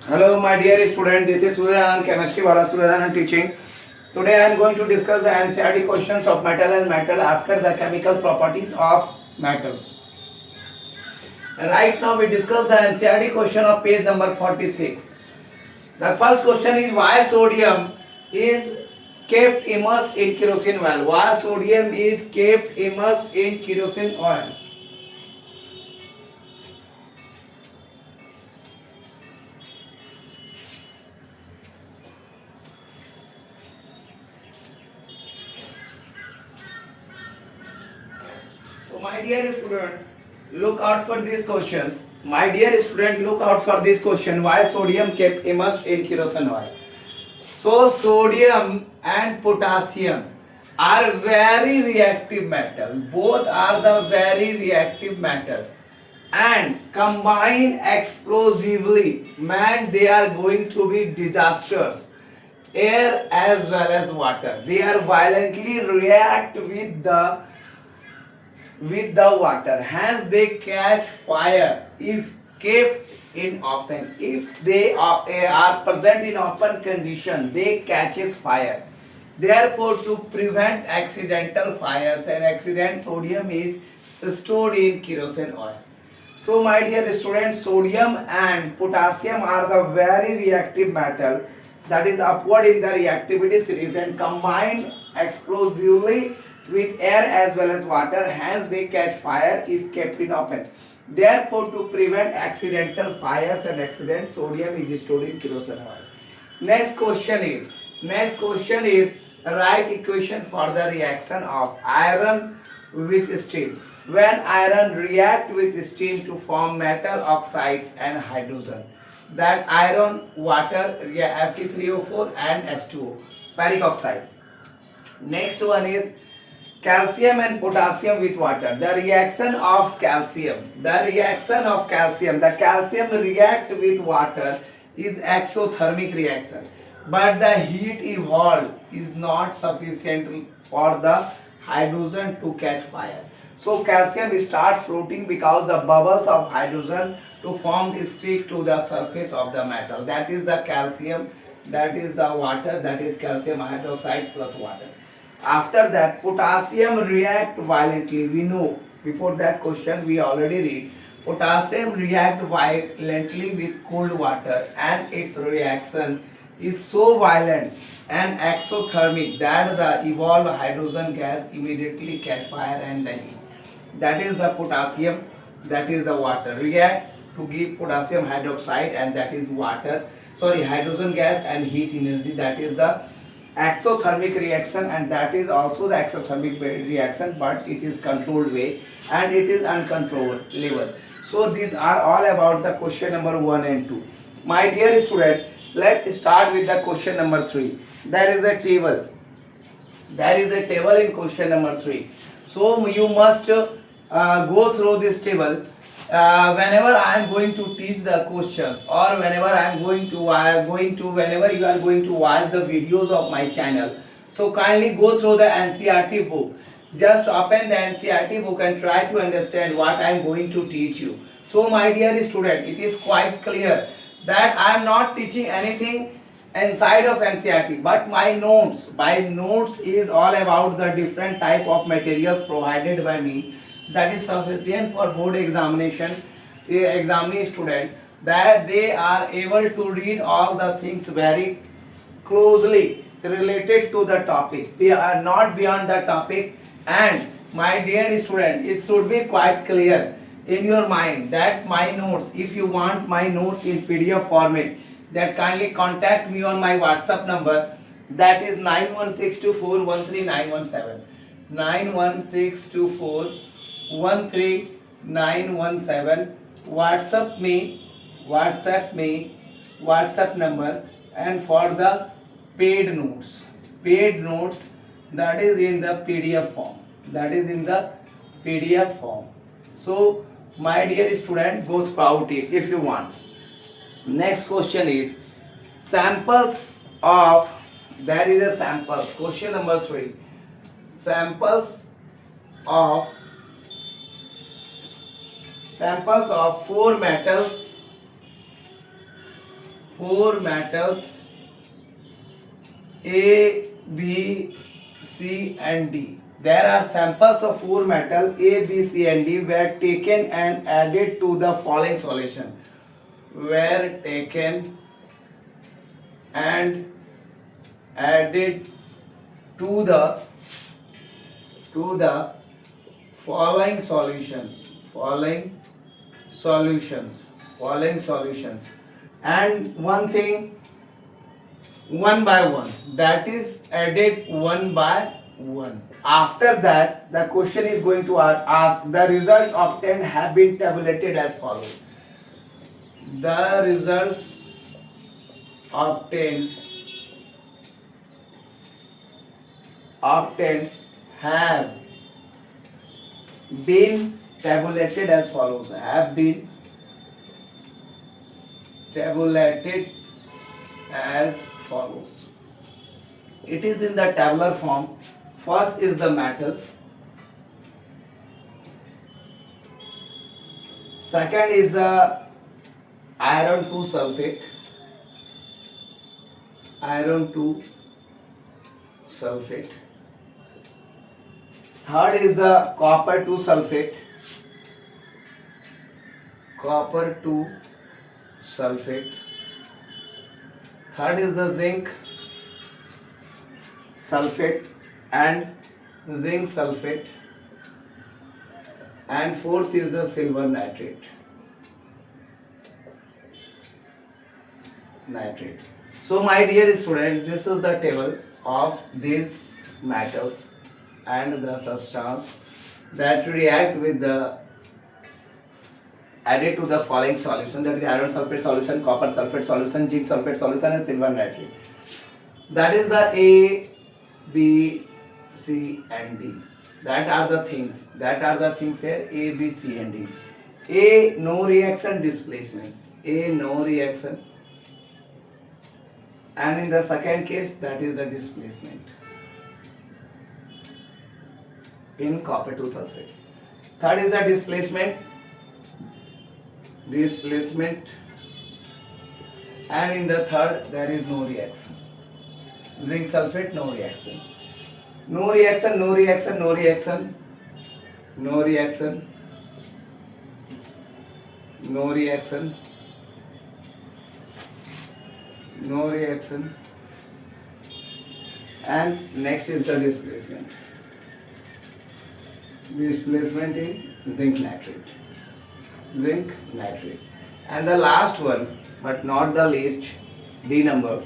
Hello, my dear student. This is Suryanand, Chemistry Wala Suryanand teaching. Today I am going to discuss the NCERT questions of metal and metal after the chemical properties of metals. Right now we discuss the NCERT question of page number 46. The first question is why sodium is kept immersed in kerosene oil. Why sodium is kept immersed in kerosene oil? So my dear student, look out for these questions. My dear student, look out for this question. Why sodium kept immersed in kerosene oil? So sodium and potassium are very reactive metal. Both are the very reactive metal. And combine explosively, man, they are going to be disasters. Air as well as water. They are violently react with the water, hence they catch fire if kept in open. If they are present in open condition, they catches fire. Therefore, to prevent accidental fires and accident, sodium is stored in kerosene oil. So my dear students, sodium and potassium are the very reactive metal that is upward in the reactivity series and combined explosively with air as well as water, hence they catch fire if kept in open. Therefore, to prevent accidental fires and accidents, sodium is stored in kerosene oil. Next question is write equation for the reaction of iron with steam. When iron react with steam to form metal oxides and hydrogen, that iron, water, Fe3O4 and H2O, ferric oxide. Next one is calcium and potassium with water. The reaction of the calcium react with water is exothermic reaction, but the heat evolved is not sufficient for the hydrogen to catch fire. So calcium start floating because the bubbles of hydrogen to form stick to the surface of the metal. That is the calcium, that is the water, that is calcium hydroxide plus water. After that, potassium react violently. We know before that question we already read. Potassium react violently with cold water and its reaction is so violent and exothermic that the evolved hydrogen gas immediately catch fire and the heat. That is the potassium, that is the water. React to give potassium hydroxide and that is water. Sorry, hydrogen gas and heat energy, that is the exothermic reaction, and that is also the exothermic reaction, but it is controlled way and it is uncontrolled level. So these are all about the question number 1 and 2. My dear student, let's start with the question number 3. There is a table in question number 3. So you must go through this table whenever I am going to teach the questions, or whenever I am whenever you are going to watch the videos of my channel. So kindly go through the NCERT book. Just open the NCERT book and try to understand what I am going to teach you. So my dear student, it is quite clear that I am not teaching anything inside of NCERT, but my notes is all about the different type of materials provided by me, that is sufficient for board examination, examining student, that they are able to read all the things very closely related to the topic. We are not beyond the topic. And my dear student, it should be quite clear in your mind that my notes, if you want my notes in PDF format, that kindly contact me on my WhatsApp number, that is 9162413917. 9162413917. WhatsApp number. And for the paid notes, that is in the PDF form. So my dear student, go through it if you want. Next question is samples of, there is a samples, question number 3. Samples of four metals four metals A, B, C and D. There are samples of four metal A, B, C and D were taken and added to the following solution. Were taken and added to the following solutions. Following solutions. And one thing, one by one, that is added one by one. After that, the question is going to ask the result obtained have been tabulated as follows. The results obtained have been tabulated as follows. Have been tabulated as follows. It is in the tabular form. First is the metal. Second is the iron 2 sulfate. Iron 2 sulfate. Third is the copper 2 sulfate. Copper 2 sulfate. Third is the zinc sulfate and zinc sulfate. And fourth is the silver nitrate. So my dear student, this is the table of these metals and the substance that react with the added to the following solution, that is iron sulfate solution, copper sulfate solution, zinc sulfate solution and silver nitrate. That is the A, B, C and D. That are the things here, A, B, C and D. A, no reaction, displacement. A, no reaction. And in the second case, that is the displacement in copper 2 sulfate. Third is the displacement, and in the third there is no reaction. Zinc sulfate, no reaction. No reaction, no reaction, no reaction, no reaction, no reaction, no reaction, and next is the displacement. Displacement in zinc nitrate. And the last one, but not the least, D number.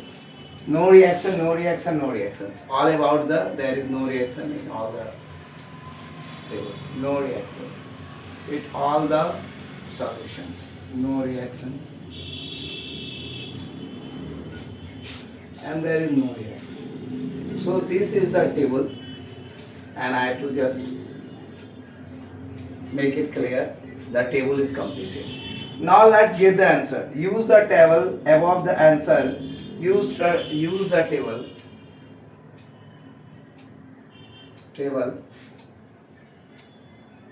No reaction, no reaction, no reaction. All about there is no reaction in all the table. No reaction. With all the solutions. No reaction. And there is no reaction. So this is the table, and I have to just make it clear. The table is completed. Now let's get the answer. Use the table above the answer. Use the table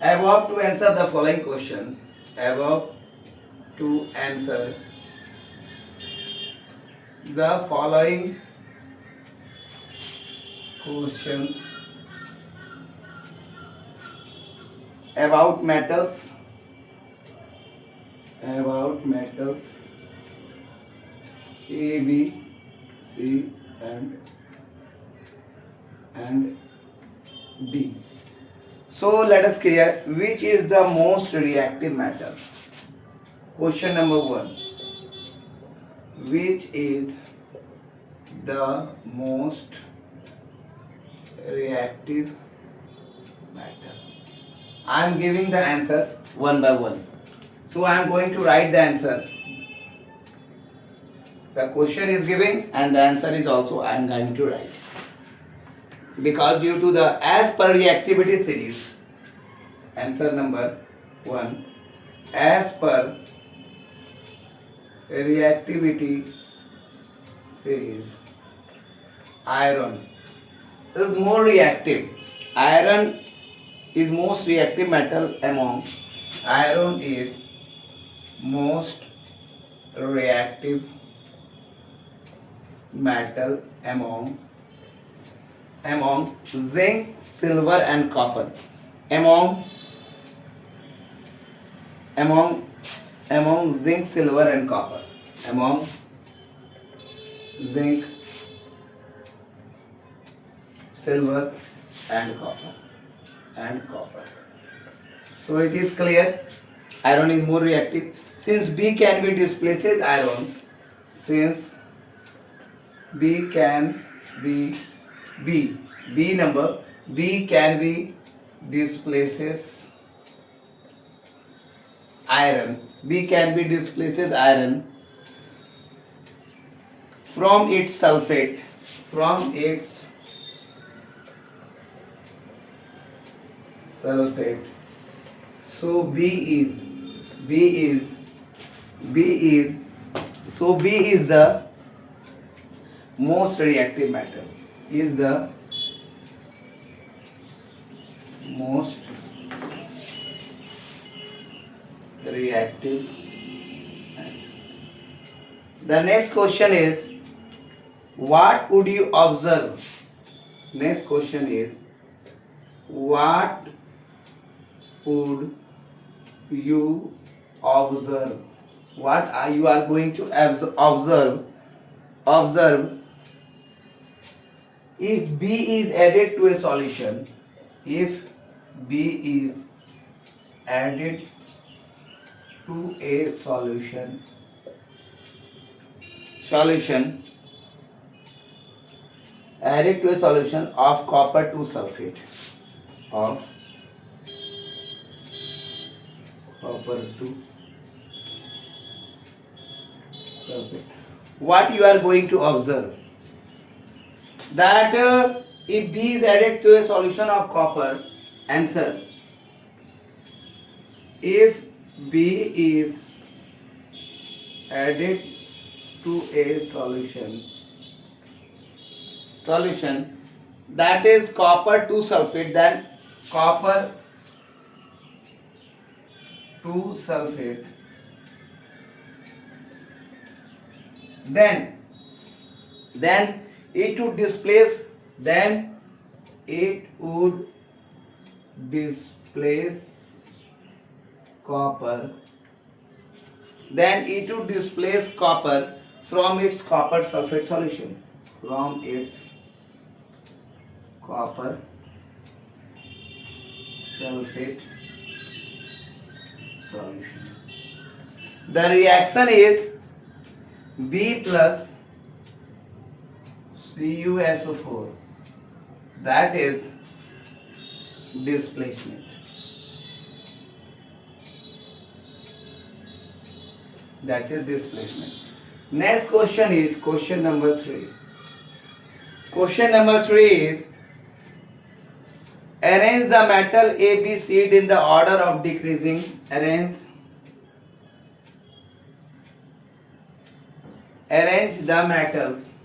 above to answer the following question. Above to answer the following questions about metals. A, B, C and D. So let us clear which is the most reactive metal. Question number 1. Which is the most reactive metal? I am giving the answer one by one. So I am going to write the answer. The question is given and the answer is also I am going to write. Because due to the as per reactivity series, answer number 1, as per reactivity series, iron is more reactive. Iron is most reactive metal among. Iron is most reactive metal among zinc, silver and copper. Among among among zinc, silver and copper. Among zinc, silver and copper. So it is clear. Iron is more reactive. Since B can be displaces iron. Since B can be B number B can be displaces iron. B can be displaces iron from its sulfate. From its sulfate. So B is the most reactive metal. Is the most reactive metal. The next question is, what would you observe? Next question is, what would you observe? What are you are going to observe if B is added to a solution. If B is added to a solution added to a solution of copper 2 sulfate of copper 2 sulfate. What you are going to observe? That if B is added to a solution of copper, answer. If B is added to a solution that is copper 2 sulfate, then copper 2 sulfate, then it would displace copper, from its copper sulfate solution. The reaction is B plus CuSO4, that is displacement. Next question is question number 3. Question number 3 is, arrange the metal A, B, C in the order of decreasing. Arrange the metals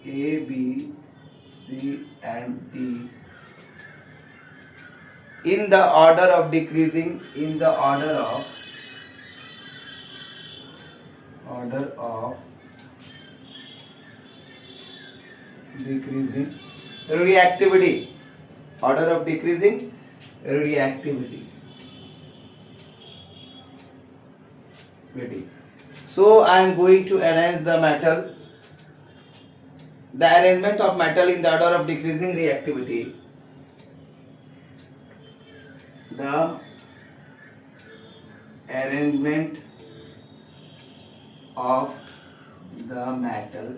A, B, C and D in the order of decreasing. Reactivity. Order of decreasing reactivity. So I am going to arrange the metal. The arrangement of metal in the order of decreasing reactivity. The arrangement of the metal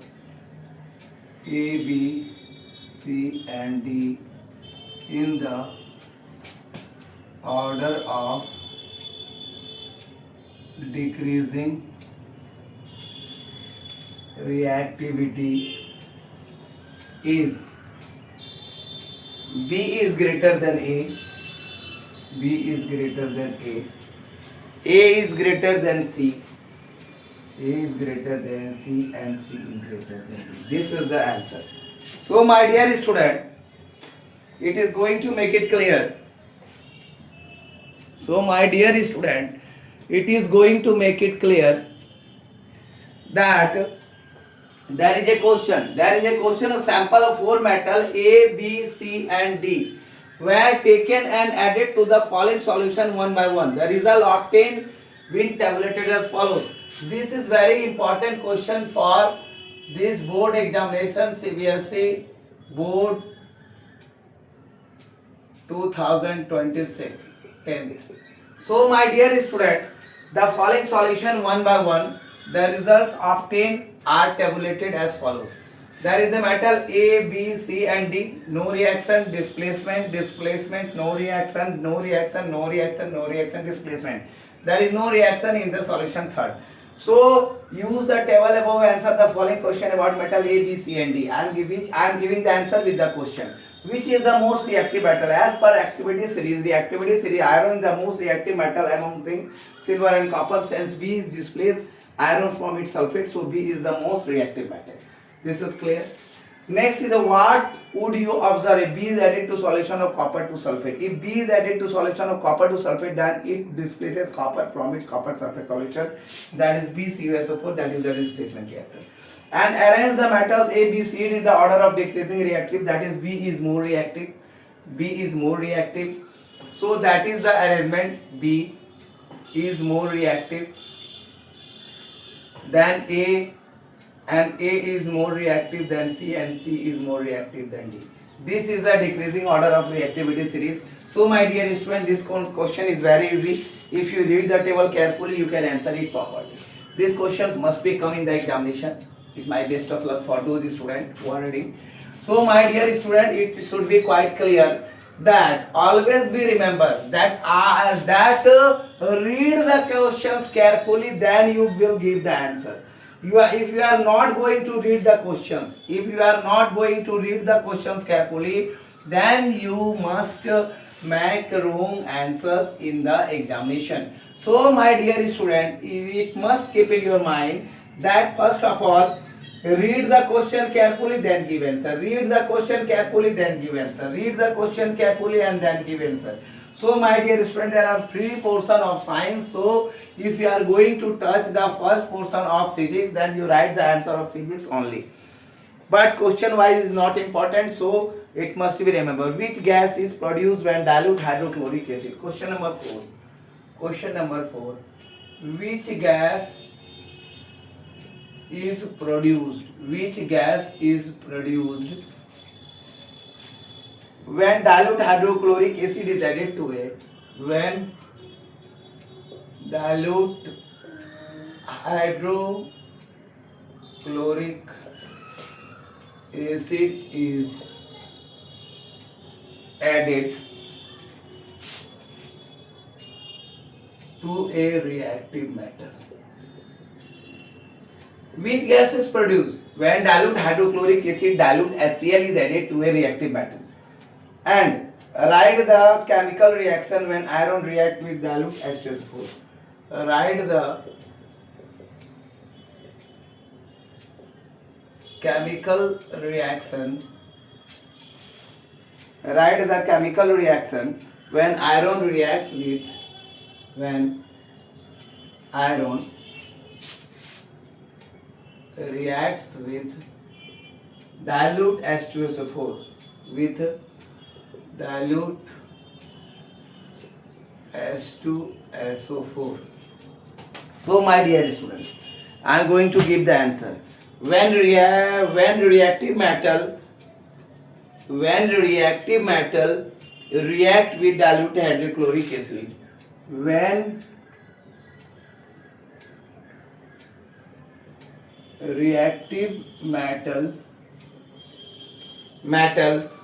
A, B, C and D in the order of decreasing reactivity is B is greater than A, B is greater than A is greater than C, A is greater than C and C is greater than B. This is the answer. So my dear student, it is going to make it clear. So my dear student, it is going to make it clear that there is a question. There is a question of sample of four metals A, B, C, and D were taken and added to the following solution one by one. The result obtained been tabulated as follows. This is very important question for this board examination, CBSE board 2026 10th. So my dear student, the following solution one by one, the results obtained are tabulated as follows. There is a metal A, B, C and D, no reaction, displacement, displacement, no reaction, no reaction, no reaction, no reaction, displacement. There is no reaction in the solution third. So use the table above, answer the following question about metal A, B, C and D. I am giving the answer with the question. Which is the most reactive metal? As per activity series, iron is the most reactive metal among zinc, silver and copper. Since B is displaced iron from its sulfate, so B is the most reactive metal. This is clear. Next is what would you observe if B is added to solution of copper to sulfate? If B is added to solution of copper to sulfate, then it displaces copper from its copper sulfate solution. That is BCuSO4. That is the displacement reaction. And arrange the metals A, B, C in the order of decreasing reactive. That is B is more reactive. B is more reactive. So that is the arrangement. B is more reactive than A, and A is more reactive than C, and C is more reactive than D. This is the decreasing order of reactivity series. So my dear student, this question is very easy. If you read the table carefully, you can answer it properly. These questions must be come in the examination. It's my best of luck for those students who are reading. So my dear student, it should be quite clear that always be remember that read the questions carefully, then you will give the answer. If you are not going to read the questions, if you are not going to read the questions carefully, then you must make wrong answers in the examination. So my dear student, it must keep in your mind that first of all, read the question carefully, then give answer. Read the question carefully, then give answer. Read the question carefully and then give answer. So my dear student, there are three portions of science. So if you are going to touch the first portion of physics, then you write the answer of physics only. But question wise is not important, so it must be remembered. Which gas is produced when dilute hydrochloric acid? Question number 4. Question number 4. Which gas is produced? Which gas is produced when dilute hydrochloric acid is added to it? When dilute hydrochloric acid is added to a reactive metal. Which gas is produced when dilute hydrochloric acid, dilute HCl is added to a reactive metal? And write the chemical reaction when iron react with dilute H2SO4. Write the chemical reaction. Write the chemical reaction when iron react with reacts with dilute H2SO4 with dilute H2SO4. So my dear students, I am going to give the answer. When reactive metal react with dilute hydrochloric acid, when reactive metal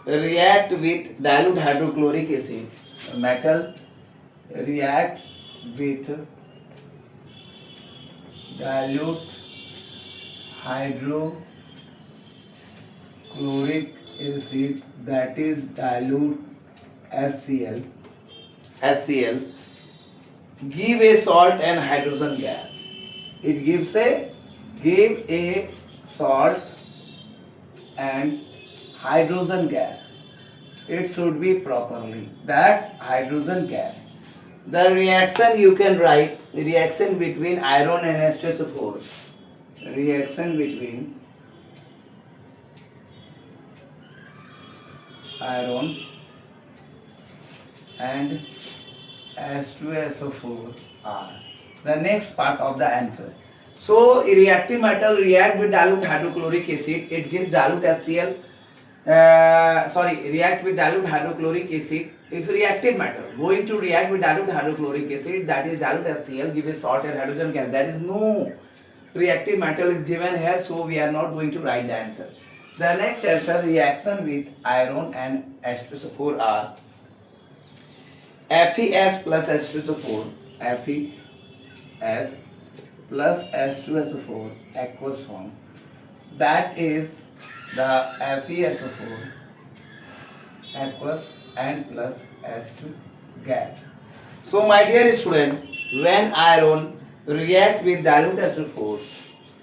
react with dilute hydrochloric acid, metal reacts with dilute hydrochloric acid, that is dilute HCl, give a salt and hydrogen gas. It gives a salt and hydrogen gas. It should be properly that hydrogen gas. The reaction you can write reaction between iron and H2SO4. reaction between iron and H2SO4 are the next part of the answer. So reactive metal react with dilute hydrochloric acid, it gives dilute HCl. React with dilute hydrochloric acid. If reactive metal going to react with dilute hydrochloric acid, that is dilute HCl, give a salted hydrogen gas. There is no reactive metal is given here, so we are not going to write the answer. The next answer, reaction with iron and H2SO4 are FeS plus H2SO4, FeS plus H2SO4 aqueous form. That is the FeSO4 aqueous and plus H2 gas. So my dear student, when iron react with dilute H2O4,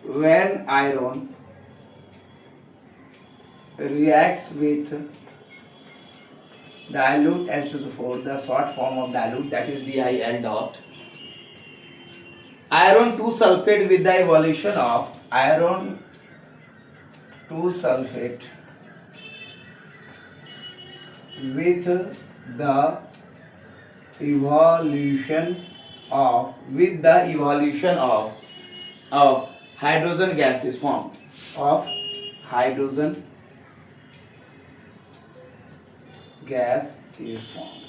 when iron reacts with dilute H2O4, the short form of dilute, that is DIL dot, iron 2 sulfate with the evolution of iron 2 sulfate with the evolution of hydrogen gas is formed, of hydrogen gas is formed.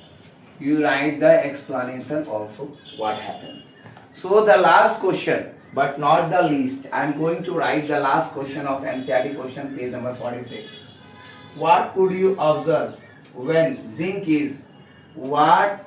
You write the explanation also what happens. So the last question, but not the least, I am going to write the last question of NCERT question, page number 46. What could you observe when zinc is, what